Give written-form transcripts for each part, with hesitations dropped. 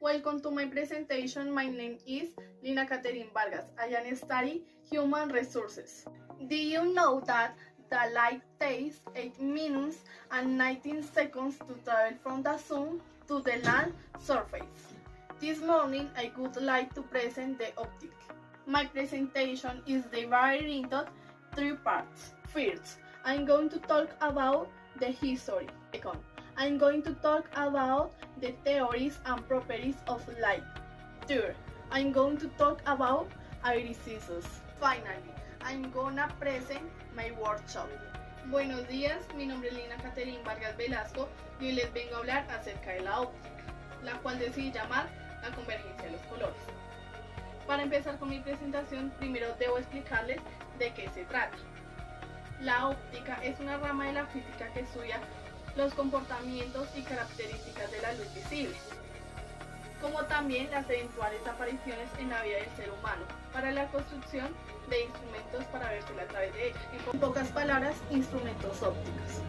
Welcome to my presentation. My name is Lina Catherine Vargas. I am studying Human Resources. Do you know that the light takes 8 minutes and 19 seconds to travel from the sun to the land surface? This morning I would like to present the optic. My presentation is divided into 3 parts. First, I'm going to talk about the history. Second, I'm going to talk about the theories and properties of light. Third, I'm going to talk about irises. Finally, I'm gonna present my workshop. Buenos días, mi nombre es Lina Catherine Vargas Velasco y hoy les vengo a hablar acerca de la óptica, la cual decidí llamar la convergencia de los colores. Para empezar con mi presentación, primero debo explicarles de qué se trata. La óptica es una rama de la física que estudia los comportamientos y características de la luz visible, como también las eventuales apariciones en la vida del ser humano para la construcción de instrumentos para vérsela a través de ella. En pocas palabras, instrumentos ópticos.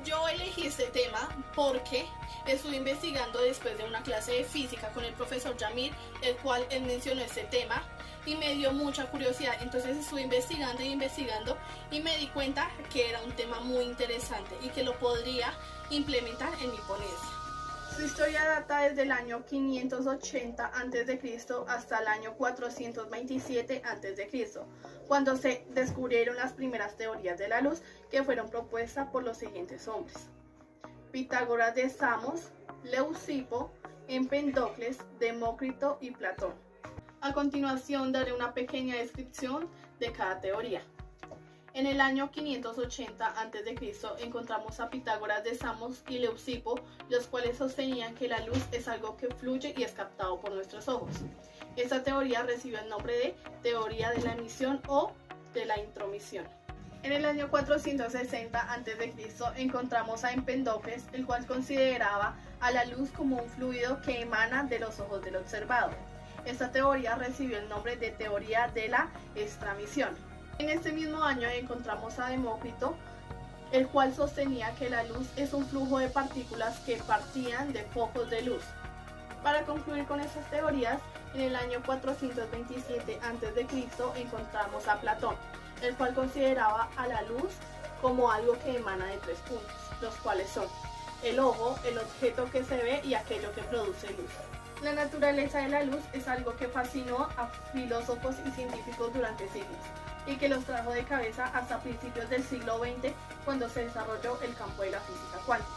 Yo elegí este tema porque estuve investigando después de una clase de física con el profesor Yamir, el cual él mencionó este tema y me dio mucha curiosidad. Entonces estuve investigando y me di cuenta que era un tema muy interesante y que lo podría implementar en mi ponencia. Su historia data desde el año 580 a.C. hasta el año 427 a.C., cuando se descubrieron las primeras teorías de la luz que fueron propuestas por los siguientes hombres: Pitágoras de Samos, Leucipo, Empédocles, Demócrito y Platón. A continuación daré una pequeña descripción de cada teoría. En el año 580 a.C. encontramos a Pitágoras de Samos y Leucipo, los cuales sostenían que la luz es algo que fluye y es captado por nuestros ojos. Esta teoría recibió el nombre de teoría de la emisión o de la intromisión. En el año 460 a.C. encontramos a Empédocles, el cual consideraba a la luz como un fluido que emana de los ojos del observador. Esta teoría recibió el nombre de teoría de la extramisión. En este mismo año encontramos a Demócrito, el cual sostenía que la luz es un flujo de partículas que partían de focos de luz. Para concluir con estas teorías, en el año 427 a.C. encontramos a Platón, el cual consideraba a la luz como algo que emana de 3 puntos, los cuales son el ojo, el objeto que se ve y aquello que produce luz. La naturaleza de la luz es algo que fascinó a filósofos y científicos durante siglos y que los trajo de cabeza hasta principios del siglo XX, cuando se desarrolló el campo de la física cuántica.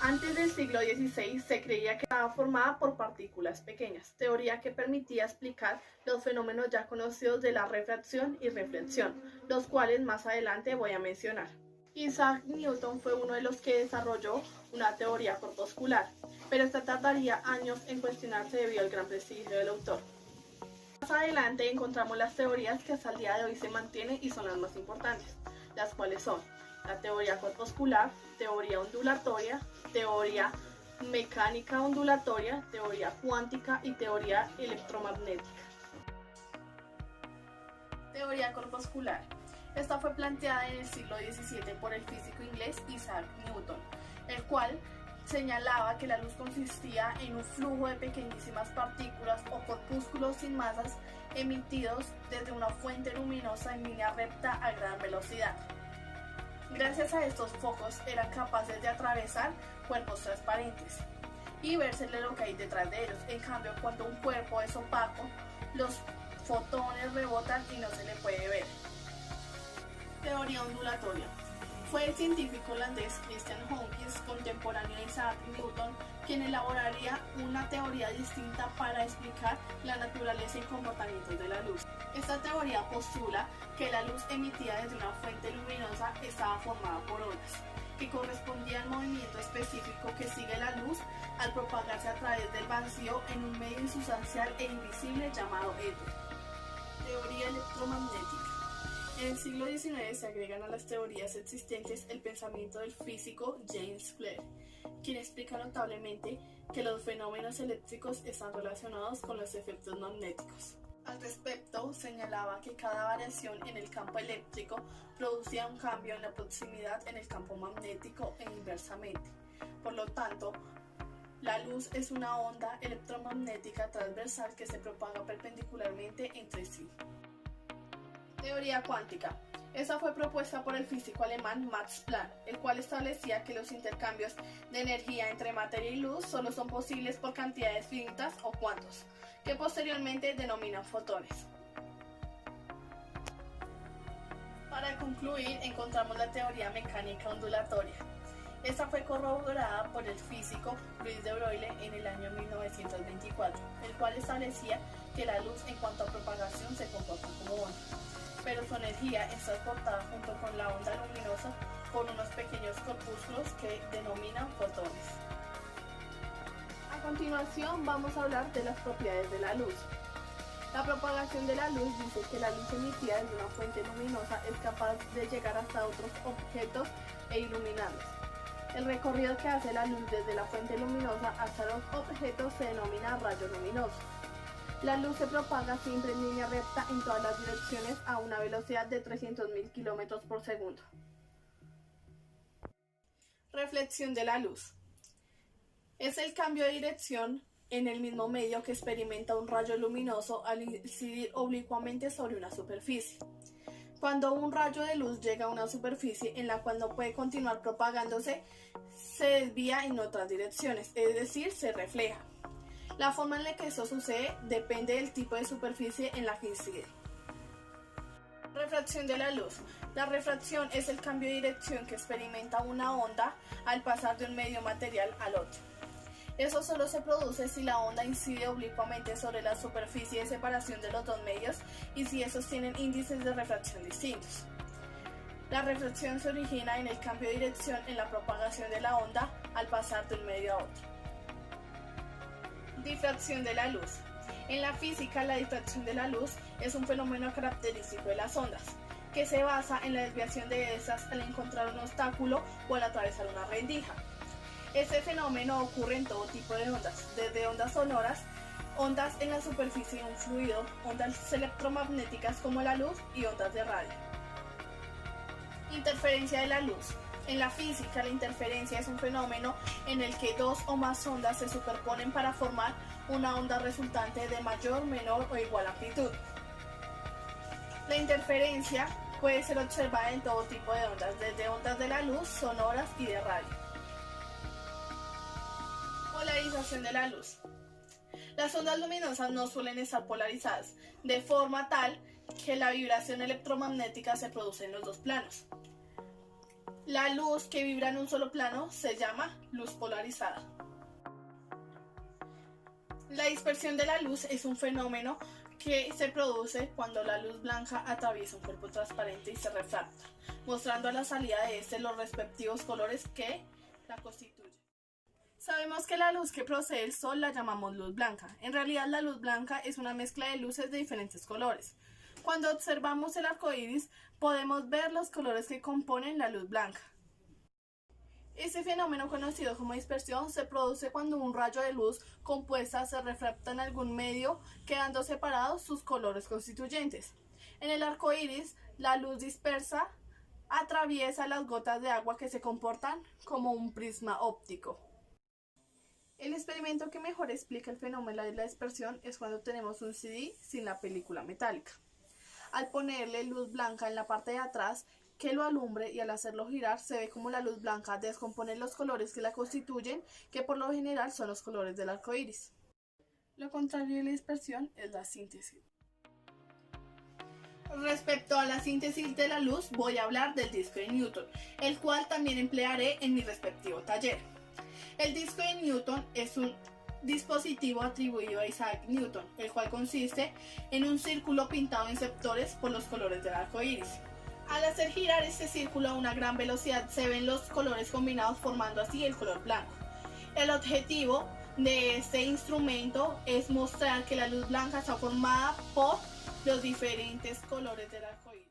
Antes del siglo XVI se creía que estaba formada por partículas pequeñas, teoría que permitía explicar los fenómenos ya conocidos de la refracción y reflexión, los cuales más adelante voy a mencionar. Isaac Newton fue uno de los que desarrolló una teoría corpuscular, pero esta tardaría años en cuestionarse debido al gran prestigio del autor. Más adelante encontramos las teorías que hasta el día de hoy se mantienen y son las más importantes, las cuales son la teoría corpuscular, teoría ondulatoria, teoría mecánica ondulatoria, teoría cuántica y teoría electromagnética. Teoría corpuscular. Esta fue planteada en el siglo XVII por el físico inglés Isaac Newton, el cual señalaba que la luz consistía en un flujo de pequeñísimas partículas o corpúsculos sin masas emitidos desde una fuente luminosa en línea recta a gran velocidad. Gracias a estos focos eran capaces de atravesar cuerpos transparentes y verse lo que hay detrás de ellos. En cambio, cuando un cuerpo es opaco, los fotones rebotan y no se le puede ver. Teoría ondulatoria. Fue el científico holandés Christian Huygens, contemporáneo de Isaac Newton, quien elaboraría una teoría distinta para explicar la naturaleza y comportamientos de la luz. Esta teoría postula que la luz emitida desde una fuente luminosa estaba formada por olas, que correspondía al movimiento específico que sigue la luz al propagarse a través del vacío en un medio insustancial e invisible llamado éter. Teoría electromagnética. En el siglo XIX se agregan a las teorías existentes el pensamiento del físico James Clerk, quien explica notablemente que los fenómenos eléctricos están relacionados con los efectos magnéticos. Al respecto, señalaba que cada variación en el campo eléctrico producía un cambio en la proximidad en el campo magnético e inversamente. Por lo tanto, La luz es una onda electromagnética transversal que se propaga perpendicularmente entre sí. Teoría cuántica. Esa fue propuesta por el físico alemán Max Planck, el cual establecía que los intercambios de energía entre materia y luz solo son posibles por cantidades finitas o cuantos, que posteriormente denominan fotones. Para concluir, encontramos la teoría mecánica ondulatoria. Esta fue corroborada por el físico Louis de Broglie en el año 1924, el cual establecía que la luz en cuanto a propagación se comporta como onda, pero su energía es transportada junto con la onda luminosa por unos pequeños corpúsculos que denominan fotones. A continuación vamos a hablar de las propiedades de la luz. La propagación de la luz dice que la luz emitida desde una fuente luminosa es capaz de llegar hasta otros objetos e iluminarlos. El recorrido que hace la luz desde la fuente luminosa hasta los objetos se denomina rayo luminoso. La luz se propaga siempre en línea recta en todas las direcciones a una velocidad de 300.000 km por segundo. Reflexión de la luz. Es el cambio de dirección en el mismo medio que experimenta un rayo luminoso al incidir oblicuamente sobre una superficie. Cuando un rayo de luz llega a una superficie en la cual no puede continuar propagándose, se desvía en otras direcciones, es decir, se refleja. La forma en la que eso sucede depende del tipo de superficie en la que incide. Refracción de la luz. La refracción es el cambio de dirección que experimenta una onda al pasar de un medio material al otro. Eso solo se produce si la onda incide oblicuamente sobre la superficie de separación de los dos medios y si esos tienen índices de refracción distintos. La refracción se origina en el cambio de dirección en la propagación de la onda al pasar de un medio a otro. Difracción de la luz. En la física, la difracción de la luz es un fenómeno característico de las ondas, que se basa en la desviación de estas al encontrar un obstáculo o al atravesar una rendija. Este fenómeno ocurre en todo tipo de ondas, desde ondas sonoras, ondas en la superficie de un fluido, ondas electromagnéticas como la luz y ondas de radio. Interferencia de la luz. En la física, la interferencia es un fenómeno en el que dos o más ondas se superponen para formar una onda resultante de mayor, menor o igual amplitud. La interferencia puede ser observada en todo tipo de ondas, desde ondas de la luz, sonoras y de radio. Polarización de la luz. Las ondas luminosas no suelen estar polarizadas, de forma tal que la vibración electromagnética se produce en los dos planos. La luz que vibra en un solo plano se llama luz polarizada. La dispersión de la luz es un fenómeno que se produce cuando la luz blanca atraviesa un cuerpo transparente y se refracta, mostrando a la salida de este los respectivos colores que la constituyen. Sabemos que la luz que procede del sol la llamamos luz blanca. En realidad, la luz blanca es una mezcla de luces de diferentes colores. Cuando observamos el arco iris, podemos ver los colores que componen la luz blanca. Este fenómeno, conocido como dispersión, se produce cuando un rayo de luz compuesta se refracta en algún medio, quedando separados sus colores constituyentes. En el arco iris, la luz dispersa atraviesa las gotas de agua que se comportan como un prisma óptico. El experimento que mejor explica el fenómeno de la dispersión es cuando tenemos un CD sin la película metálica. Al ponerle luz blanca en la parte de atrás que lo alumbre y al hacerlo girar se ve como la luz blanca descompone los colores que la constituyen, que por lo general son los colores del arco iris. Lo contrario de la dispersión es la síntesis. Respecto a la síntesis de la luz, voy a hablar del disco de Newton, el cual también emplearé en mi respectivo taller. El disco de Newton es un dispositivo atribuido a Isaac Newton, el cual consiste en un círculo pintado en sectores por los colores del arco iris. Al hacer girar este círculo a una gran velocidad se ven los colores combinados formando así el color blanco. El objetivo de este instrumento es mostrar que la luz blanca está formada por los diferentes colores del arco iris.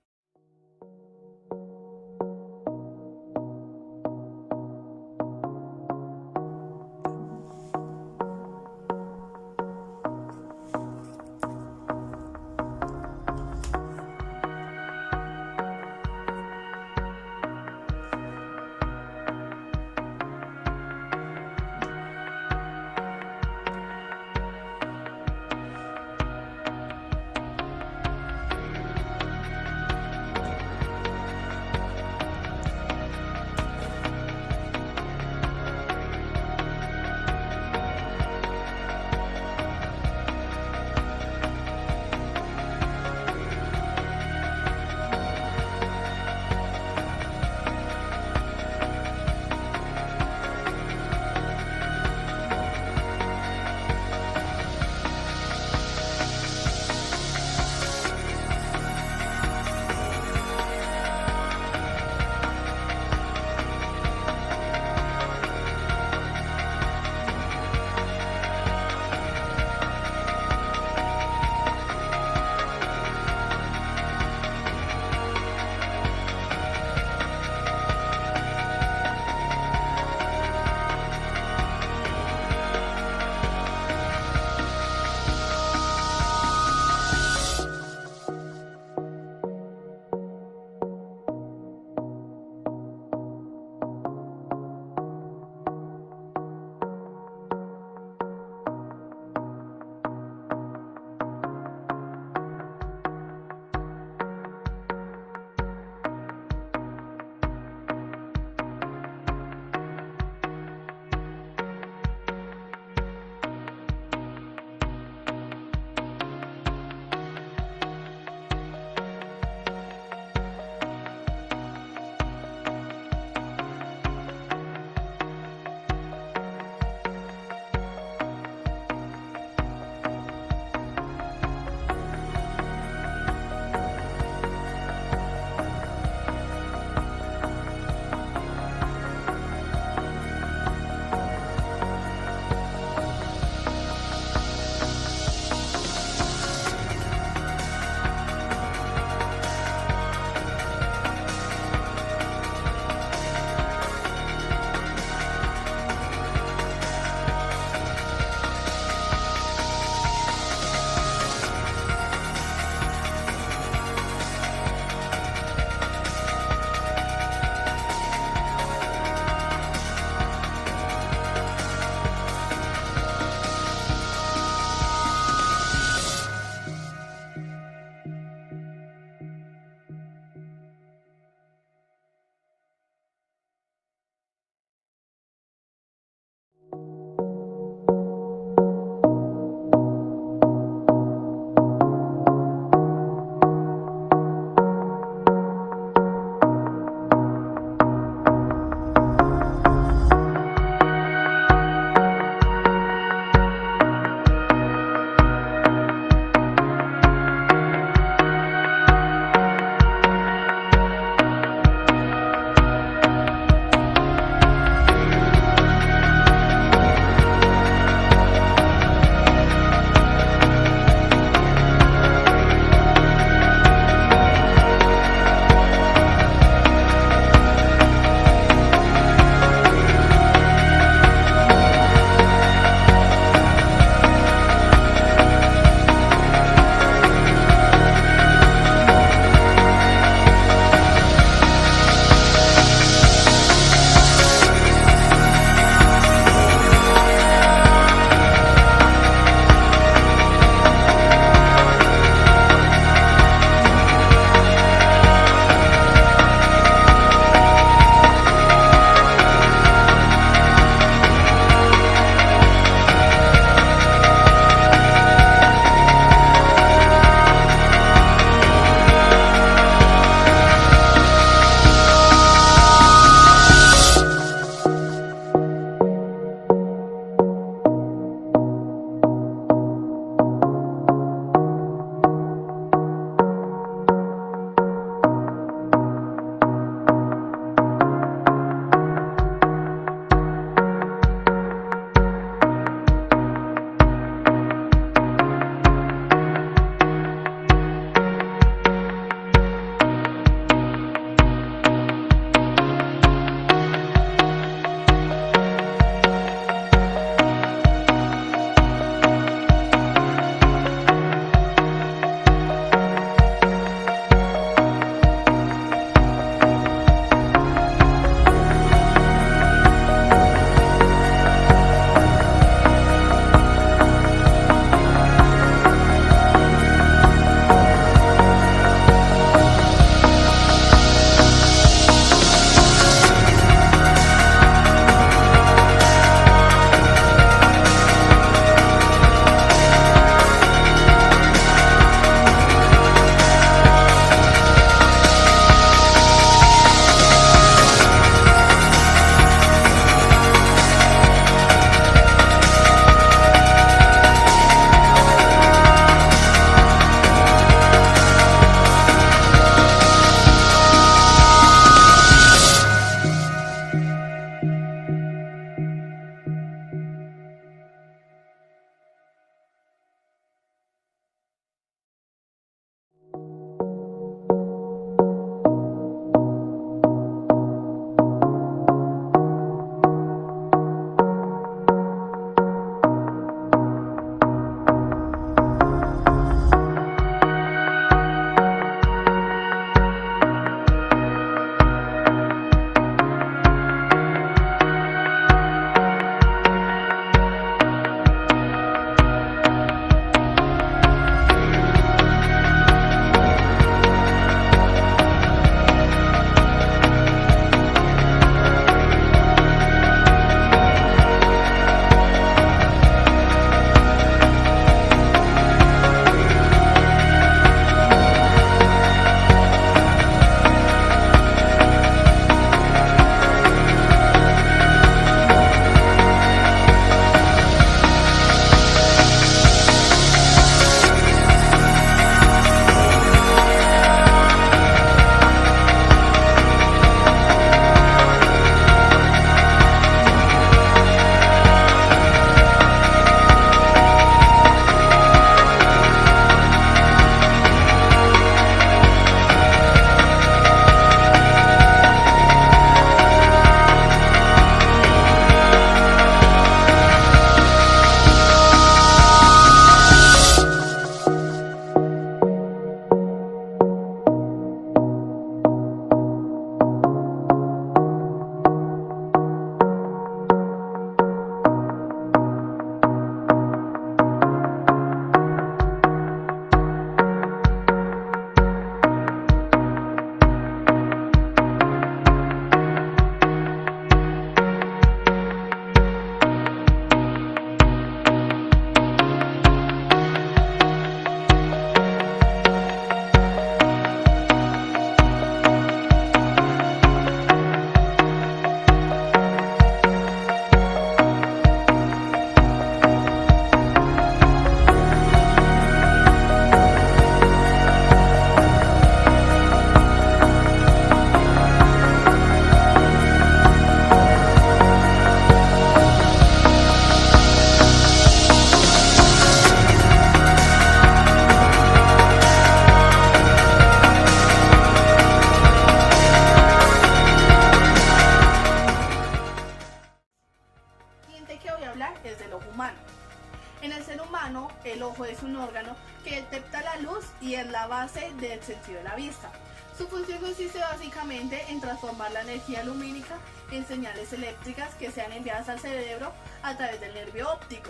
humano, el ojo es un órgano que detecta la luz y es la base del sentido de la vista. Su función consiste básicamente en transformar la energía lumínica en señales eléctricas que sean enviadas al cerebro a través del nervio óptico.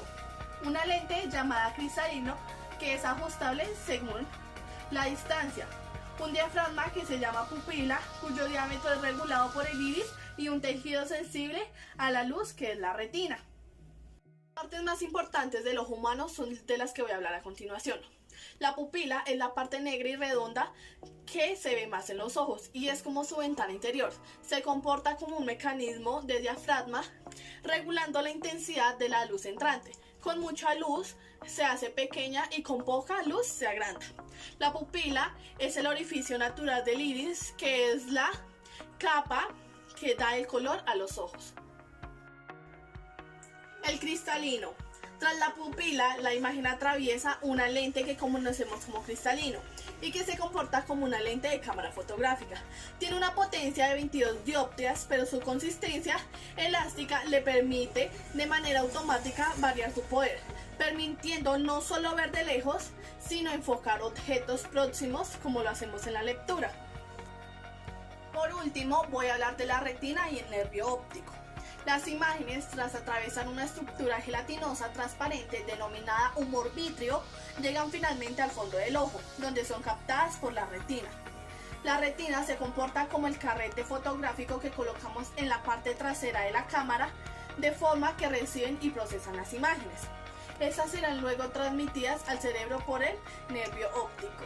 Una lente llamada cristalino que es ajustable según la distancia. Un diafragma que se llama pupila, cuyo diámetro es regulado por el iris, y un tejido sensible a la luz que es la retina. Las partes más importantes del ojo humano son de las que voy a hablar a continuación. La pupila es la parte negra y redonda que se ve más en los ojos y es como su ventana interior. Se comporta como un mecanismo de diafragma regulando la intensidad de la luz entrante. Con mucha luz se hace pequeña y con poca luz se agranda. La pupila es el orificio natural del iris, que es la capa que da el color a los ojos. El cristalino. Tras la pupila, la imagen atraviesa una lente que conocemos como cristalino y que se comporta como una lente de cámara fotográfica. Tiene una potencia de 22 dioptrias, pero su consistencia elástica le permite de manera automática variar su poder, permitiendo no solo ver de lejos, sino enfocar objetos próximos como lo hacemos en la lectura. Por último, voy a hablar de la retina y el nervio óptico. Las imágenes, tras atravesar una estructura gelatinosa transparente denominada humor vítreo, llegan finalmente al fondo del ojo, donde son captadas por la retina. La retina se comporta como el carrete fotográfico que colocamos en la parte trasera de la cámara, de forma que reciben y procesan las imágenes. Estas serán luego transmitidas al cerebro por el nervio óptico.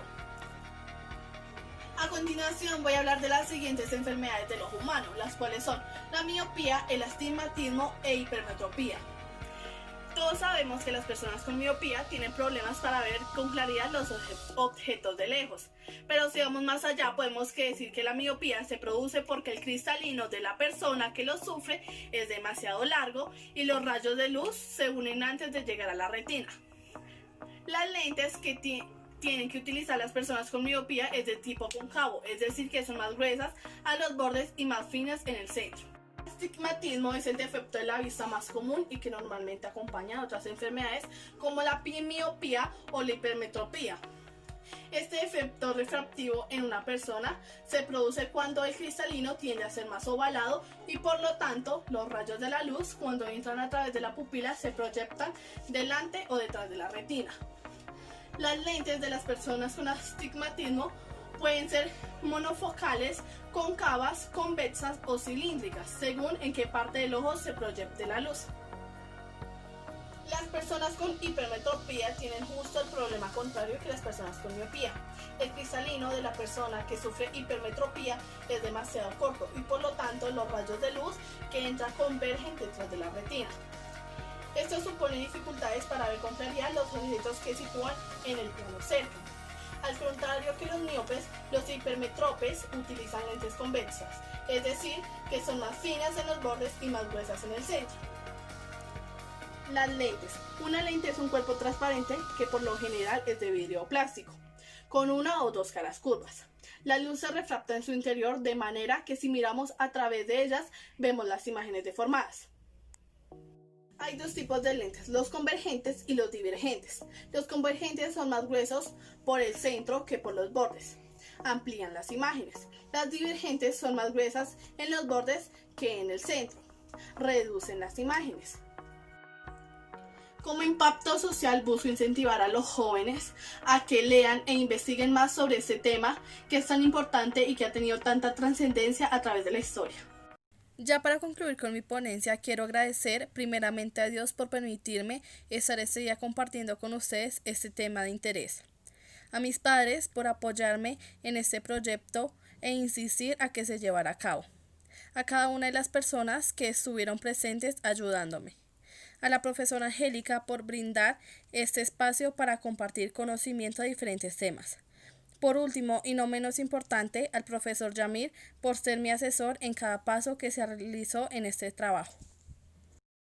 A continuación voy a hablar de las siguientes enfermedades del ojo humano, las cuales son la miopía, el astigmatismo e hipermetropía. Todos sabemos que las personas con miopía tienen problemas para ver con claridad los objetos de lejos, pero si vamos más allá podemos decir que la miopía se produce porque el cristalino de la persona que lo sufre es demasiado largo y los rayos de luz se unen antes de llegar a la retina. Las lentes que tienen que utilizar las personas con miopía es de tipo cóncavo, es decir que son más gruesas a los bordes y más finas en el centro. El astigmatismo es el defecto de la vista más común y que normalmente acompaña a otras enfermedades como la miopía o la hipermetropía. Este efecto refractivo en una persona se produce cuando el cristalino tiende a ser más ovalado y por lo tanto los rayos de la luz cuando entran a través de la pupila se proyectan delante o detrás de la retina. Las lentes de las personas con astigmatismo pueden ser monofocales, cóncavas, convexas o cilíndricas, según en qué parte del ojo se proyecte la luz. Las personas con hipermetropía tienen justo el problema contrario que las personas con miopía. El cristalino de la persona que sufre hipermetropía es demasiado corto y por lo tanto los rayos de luz que entran convergen detrás de la retina. Esto supone dificultades para ver con claridad los objetos que se sitúan en el plano cerca. Al contrario que los miopes, los hipermetropes utilizan lentes convexas, es decir, que son más finas en los bordes y más gruesas en el centro. Las lentes. Una lente es un cuerpo transparente que por lo general es de vidrio o plástico, con una o dos caras curvas. La luz se refracta en su interior de manera que si miramos a través de ellas vemos las imágenes deformadas. Hay dos tipos de lentes, los convergentes y los divergentes. Los convergentes son más gruesos por el centro que por los bordes. Amplían las imágenes. Las divergentes son más gruesas en los bordes que en el centro. Reducen las imágenes. Como impacto social busco incentivar a los jóvenes a que lean e investiguen más sobre este tema que es tan importante y que ha tenido tanta trascendencia a través de la historia. Ya para concluir con mi ponencia, quiero agradecer primeramente a Dios por permitirme estar este día compartiendo con ustedes este tema de interés. A mis padres por apoyarme en este proyecto e insistir a que se llevara a cabo. A cada una de las personas que estuvieron presentes ayudándome. A la profesora Angélica por brindar este espacio para compartir conocimiento de diferentes temas. Por último, y no menos importante, al profesor Yamir por ser mi asesor en cada paso que se realizó en este trabajo.